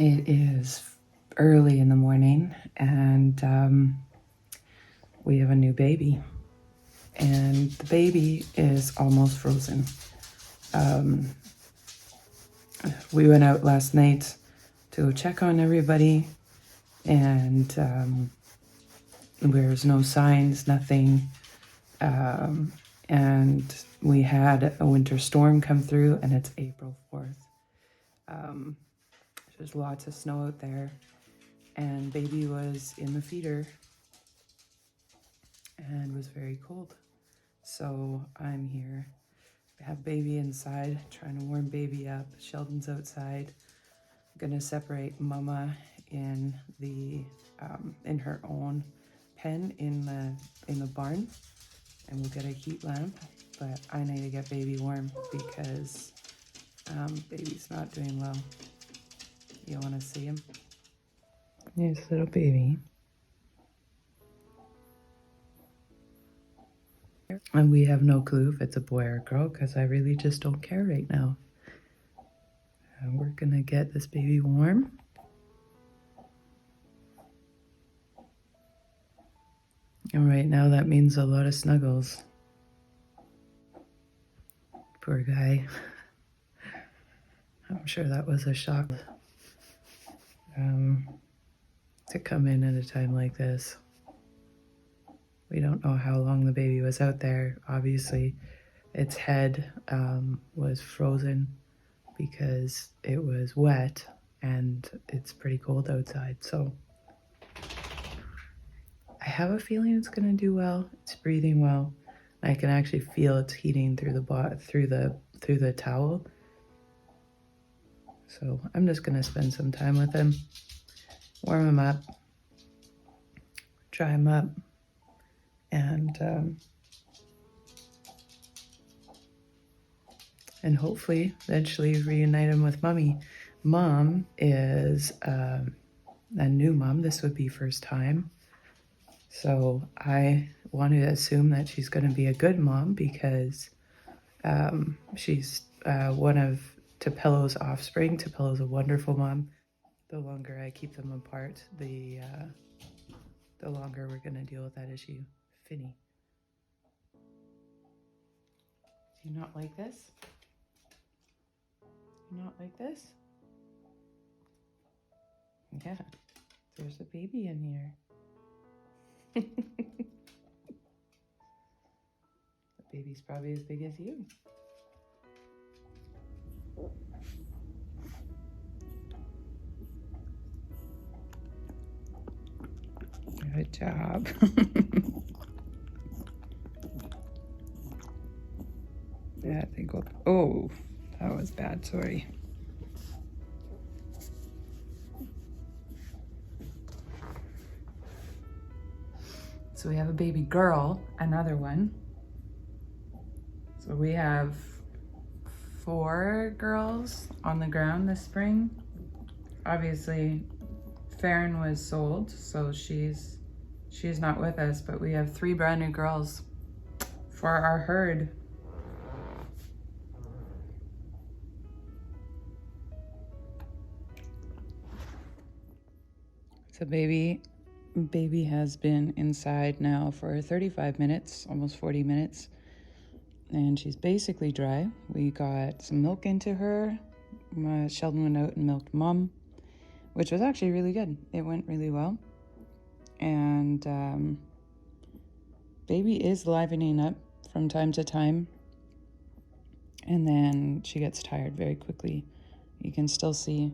It is early in the morning and we have a new baby. And the baby is almost frozen. We went out last night to check on everybody and there's no signs, nothing. And we had a winter storm come through and it's April 4th. There's lots of snow out there and baby was in the feeder and was very cold. So I'm here. I have baby inside, trying to warm baby up. Sheldon's outside. I'm gonna separate Mama in the in her own pen in the barn, and we'll get a heat lamp. But I need to get baby warm because baby's not doing well. You want to see him? Here's little baby. And we have no clue if it's a boy or a girl because I really just don't care right now. And we're gonna get this baby warm. And right now that means a lot of snuggles. Poor guy. I'm sure that was a shock to come in at a time like this. We don't know how long the baby was out there. Obviously, its head was frozen because it was wet and it's pretty cold outside. So I have a feeling it's gonna do well. It's breathing well. I can actually feel it's heating through the towel. So I'm just gonna spend some time with him, warm him up, dry him up, and hopefully eventually reunite him with Mommy. Mom is a new mom. This would be first time. So I want to assume that she's going to be a good mom because she's one of Tupello's offspring. Tupello's a wonderful mom. The longer I keep them apart, the longer we're going to deal with that issue. Finny. Do you not like this? Not like this? Yeah, there's a baby in here. The baby's probably as big as you. Good job. Yeah, I think oh, that was bad, sorry. So we have a baby girl, another one. So we have 4 girls on the ground this spring. Obviously, Farron was sold, so she's not with us, but we have 3 brand new girls for our herd. So baby has been inside now for 35 minutes, almost 40 minutes, and she's basically dry. We got some milk into her. Sheldon went out and milked Mom, which was actually really good. It went really well. And baby is livening up from time to time, and then she gets tired very quickly. You can still see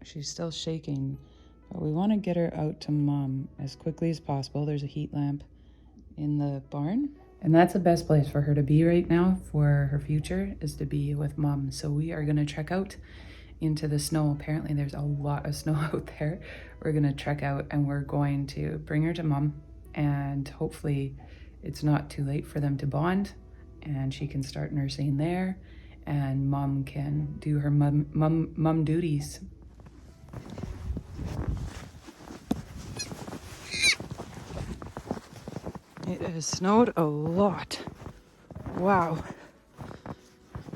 she's still shaking, but we want to get her out to Mom as quickly as possible. There's a heat lamp in the barn, and that's the best place for her to be right now for her future, is to be with Mom. So we are going to trek out into the snow. Apparently there's a lot of snow out there. We're going to trek out and we're going to bring her to Mom, and hopefully it's not too late for them to bond and she can start nursing there and Mom can do her mom duties. It has snowed a lot. Wow.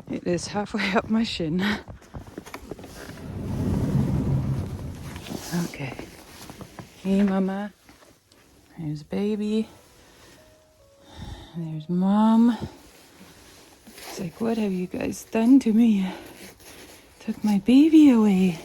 It is halfway up my shin. Okay. Hey, Mama. There's baby. There's Mom. It's like, what have you guys done to me? Took my baby away.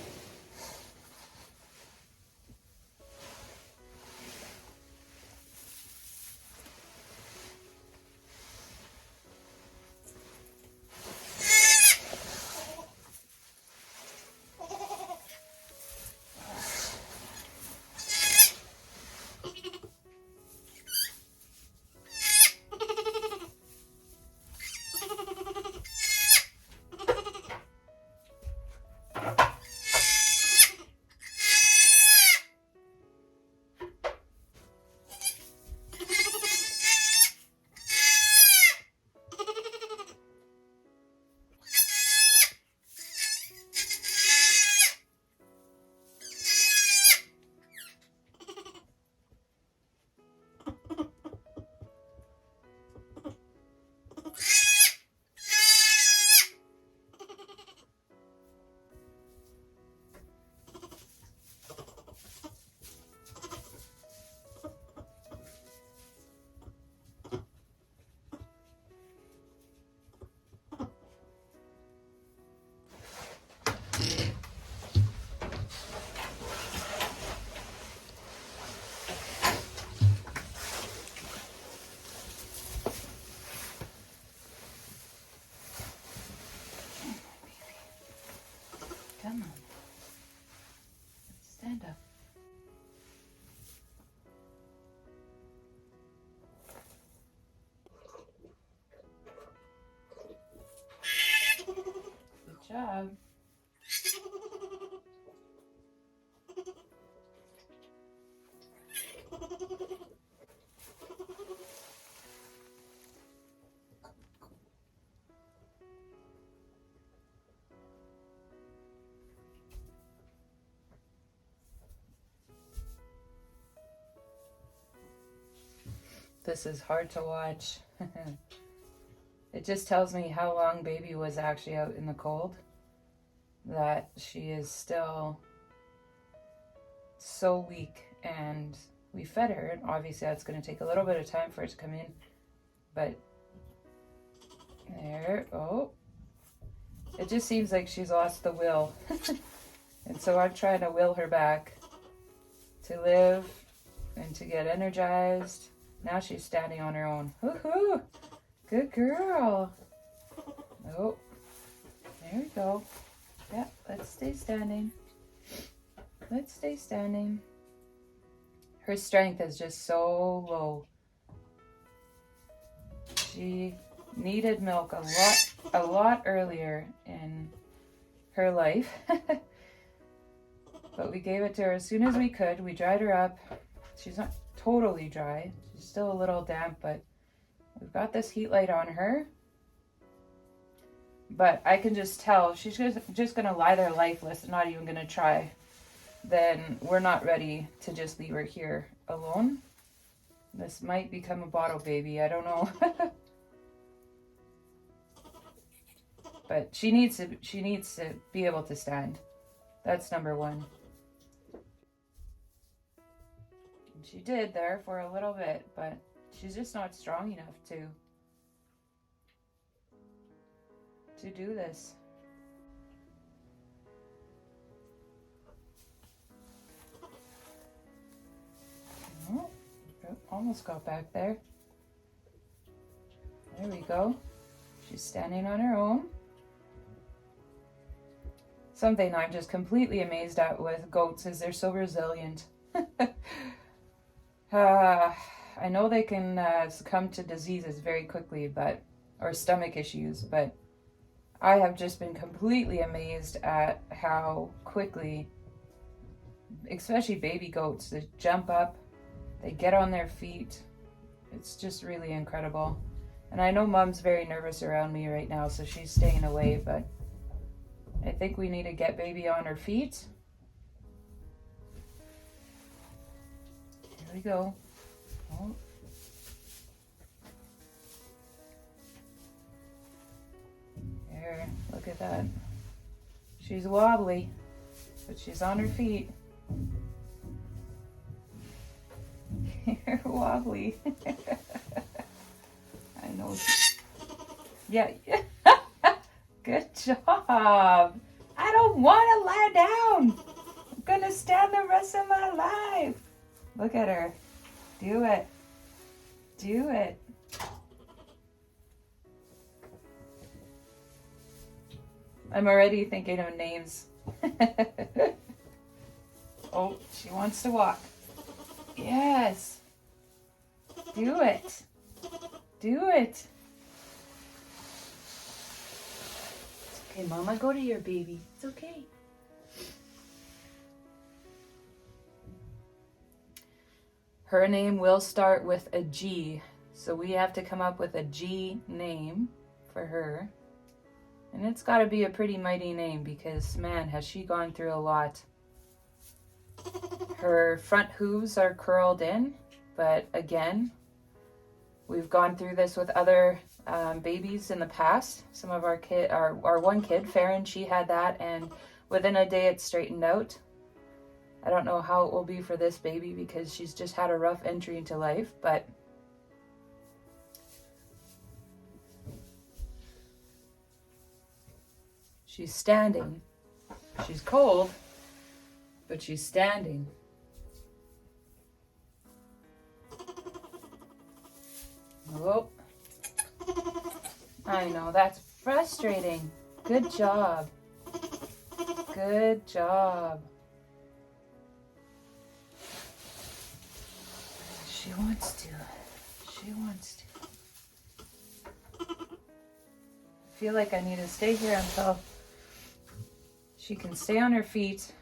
Come on. Stand up. Good job. This is hard to watch. It just tells me how long baby was actually out in the cold. That she is still so weak, and we fed her, and obviously that's going to take a little bit of time for it to come in, but there. Oh, it just seems like she's lost the will. And so I'm trying to will her back to live and to get energized. Now she's standing on her own. Woohoo! Good girl. Oh, there we go. Yeah, let's stay standing. Let's stay standing. Her strength is just so low. She needed milk a lot earlier in her life. But we gave it to her as soon as we could. We dried her up. She's not totally dry. She's still a little damp, but we've got this heat light on her. But I can just tell she's just going to lie there lifeless and not even going to try. Then we're not ready to just leave her here alone. This might become a bottle baby. I don't know. But she needs to be able to stand. That's number one. And she did there for a little bit, but she's just not strong enough to do this. Oh, almost got back there. There we go. She's standing on her own. Something I'm just completely amazed at with goats is they're so resilient. I know they can succumb to diseases very quickly, or stomach issues, but I have just been completely amazed at how quickly, especially baby goats, they jump up, they get on their feet. It's just really incredible. And I know Mom's very nervous around me right now, so she's staying away, but I think we need to get baby on her feet. Here we go. Oh. There, look at that. She's wobbly, but she's on her feet. You're wobbly. I know. Yeah. Good job. I don't want to lie down. I'm gonna stand the rest of my life. Look at her. Do it. Do it. I'm already thinking of names. Oh, she wants to walk. Yes. Do it. Do it. It's okay, Mama. Go to your baby. It's okay. Her name will start with a G, so we have to come up with a G name for her. And it's got to be a pretty mighty name because, man, has she gone through a lot. Her front hooves are curled in, but again, we've gone through this with other babies in the past. Some of our one kid, Farron, she had that, and within a day it straightened out. I don't know how it will be for this baby because she's just had a rough entry into life, but she's standing. She's cold, but she's standing. Oh, I know, that's frustrating. Good job. Good job. She wants to. She wants to. I feel like I need to stay here until she can stay on her feet.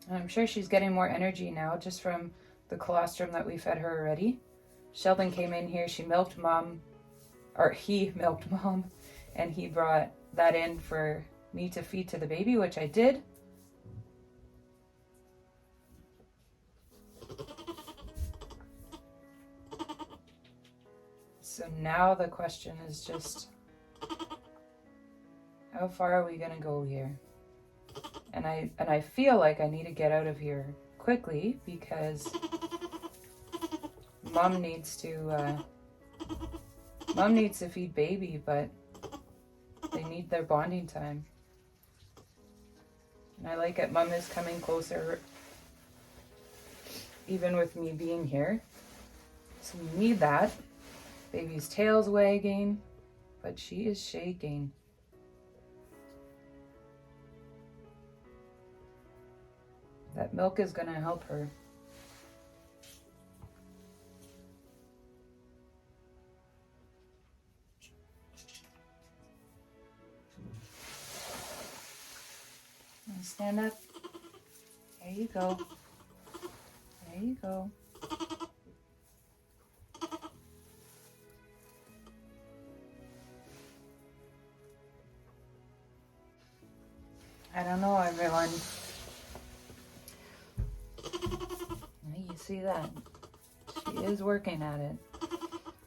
And I'm sure she's getting more energy now just from the colostrum that we fed her already. Sheldon came in here, she milked Mom, or he milked Mom, and he brought that in for me to feed to the baby, which I did. So now the question is just, how far are we gonna go here? And I feel like I need to get out of here quickly because Mom needs to feed baby, but they need their bonding time. And I like it. Mom is coming closer, even with me being here. So we need that. Baby's tail's wagging, but she is shaking. That milk is gonna help her. Now stand up. There you go. There you go. I don't know, everyone. You see that? She is working at it.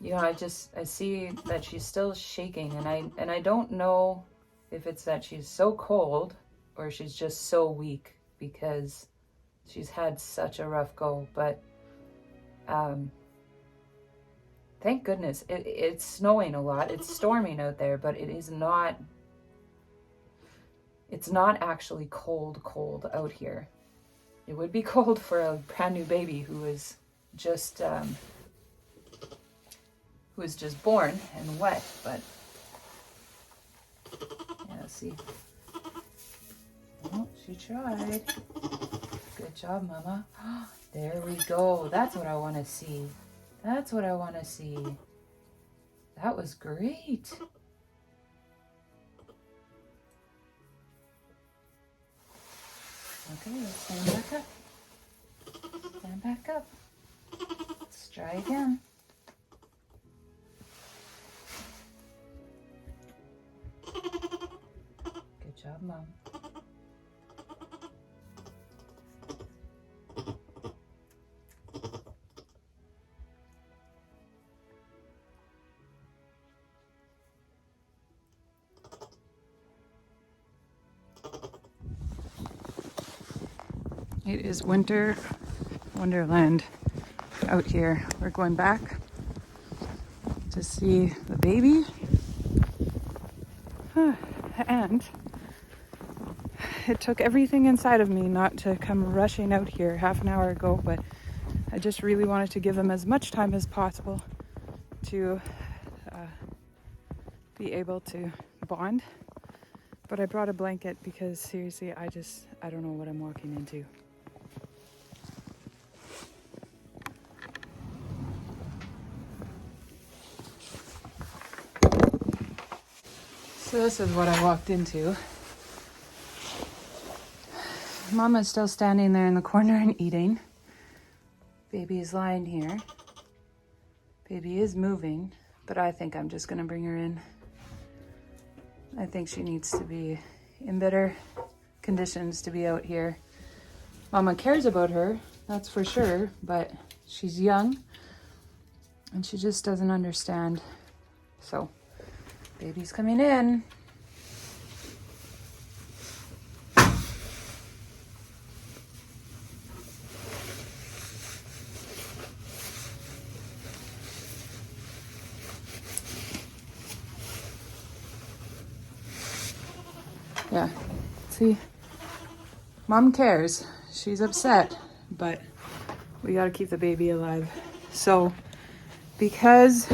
You know, I see that she's still shaking, and I don't know if it's that she's so cold or she's just so weak because she's had such a rough go. But thank goodness it's snowing a lot. It's storming out there, but it's not actually cold out here. It would be cold for a brand new baby who is just born and wet, but yeah, see. Oh, she tried. Good job, Mama. There we go. That's what I want to see. That's what I want to see. That was great. Okay, let's stand back up. Stand back up. Let's try again. Good job, Mom. It is winter wonderland out here. We're going back to see the baby. And it took everything inside of me not to come rushing out here half an hour ago, but I just really wanted to give them as much time as possible to be able to bond. But I brought a blanket because seriously, I don't know what I'm walking into. So this is what I walked into. Mama's still standing there in the corner and eating. Baby is lying here. Baby is moving, but I think I'm just gonna bring her in. I think she needs to be in better conditions to be out here. Mama cares about her, that's for sure, but she's young and she just doesn't understand. So, baby's coming in. Yeah, see, Mom cares. She's upset, but we gotta keep the baby alive. So, because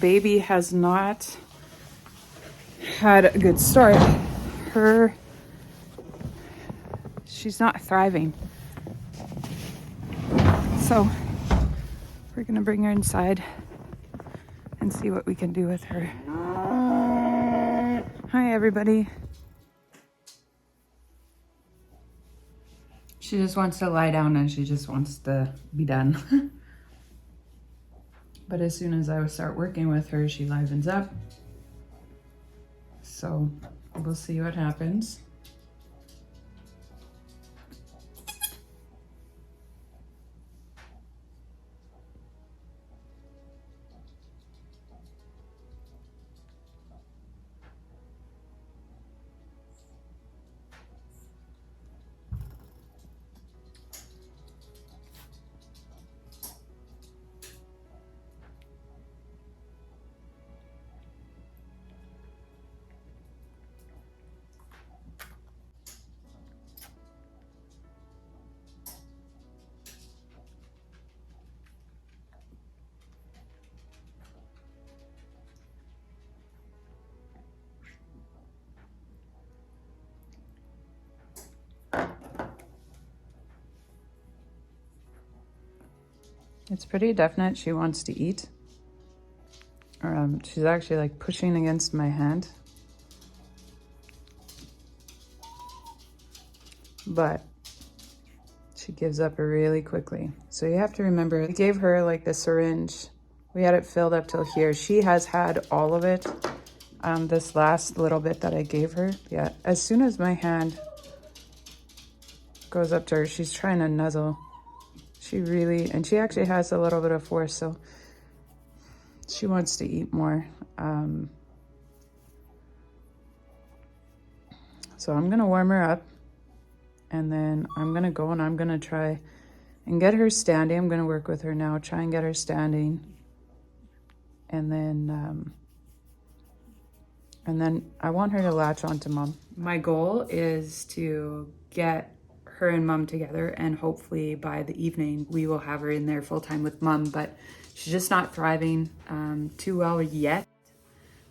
baby has not had a good start, she's not thriving. So, we're gonna bring her inside and see what we can do with her. Hi, everybody. She just wants to lie down and she just wants to be done. But as soon as I start working with her, she livens up. So we'll see what happens. It's pretty definite she wants to eat. She's actually like pushing against my hand. But she gives up really quickly. So you have to remember, we gave her like the syringe. We had it filled up till here. She has had all of it. This last little bit that I gave her. Yeah, as soon as my hand goes up to her, she's trying to nuzzle. And she actually has a little bit of force, so she wants to eat more. So I'm gonna warm her up and then I'm gonna go and I'm gonna try and get her standing. I'm gonna work with her now, try and get her standing. And then I want her to latch onto Mom. My goal is to get her and Mom together, and hopefully by the evening we will have her in there full time with Mom, but she's just not thriving too well yet.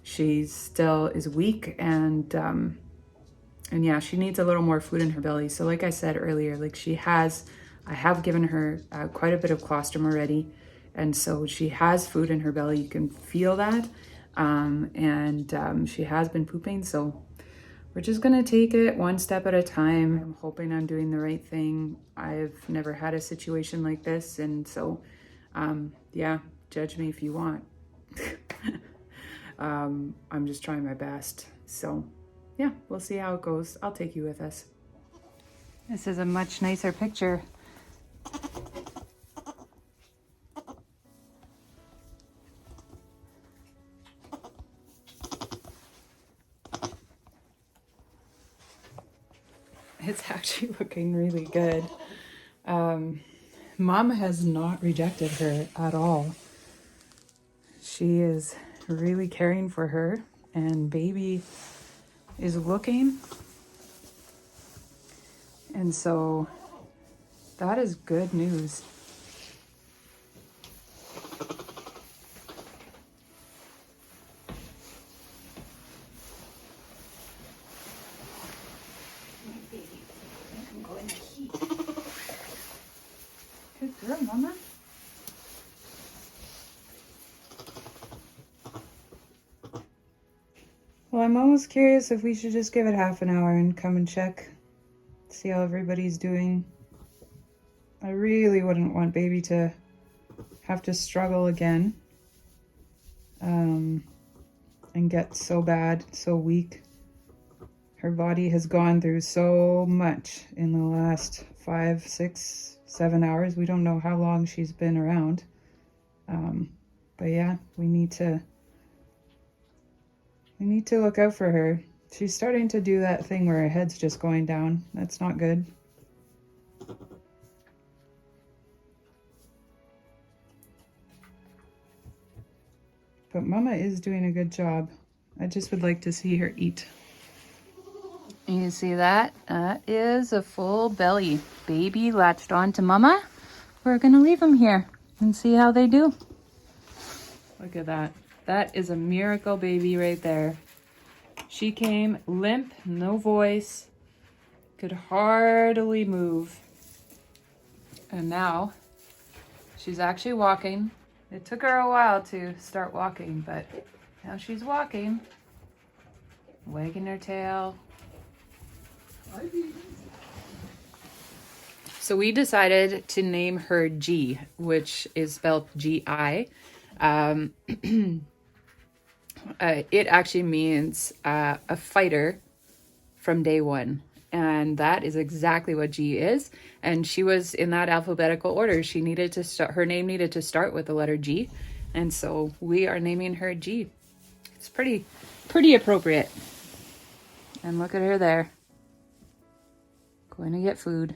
She still is weak and yeah, she needs a little more food in her belly. So like I said earlier, like I have given her quite a bit of colostrum already, and so she has food in her belly. You can feel that, and she has been pooping, so we're just gonna take it one step at a time. I'm hoping I'm doing the right thing. I've never had a situation like this, and so, yeah, judge me if you want. I'm just trying my best. So, yeah, we'll see how it goes. I'll take you with us. This is a much nicer picture. It's actually looking really good. Mom has not rejected her at all. She is really caring for her, and baby is looking. And so that is good news. Good girl, Mama. Well, I'm almost curious if we should just give it half an hour and come and check, see how everybody's doing. I really wouldn't want baby to have to struggle again, and get so bad, so weak. Her body has gone through so much in the last 5, 6, 7 hours. We don't know how long she's been around. But yeah, we need to look out for her. She's starting to do that thing where her head's just going down. That's not good. But Mama is doing a good job. I just would like to see her eat. You see that? That is a full belly. Baby latched on to Mama. We're gonna leave him here and see how they do. Look at that. That is a miracle baby right there. She came limp, no voice, could hardly move. And now she's actually walking. It took her a while to start walking, but now she's walking, wagging her tail. So we decided to name her G, which is spelled G-I. It actually means a fighter from day one. And that is exactly what G is. And she was in that alphabetical order. She needed to start, her name needed to start with the letter G. And so we are naming her G. It's pretty appropriate. And look at her there. Going to get food.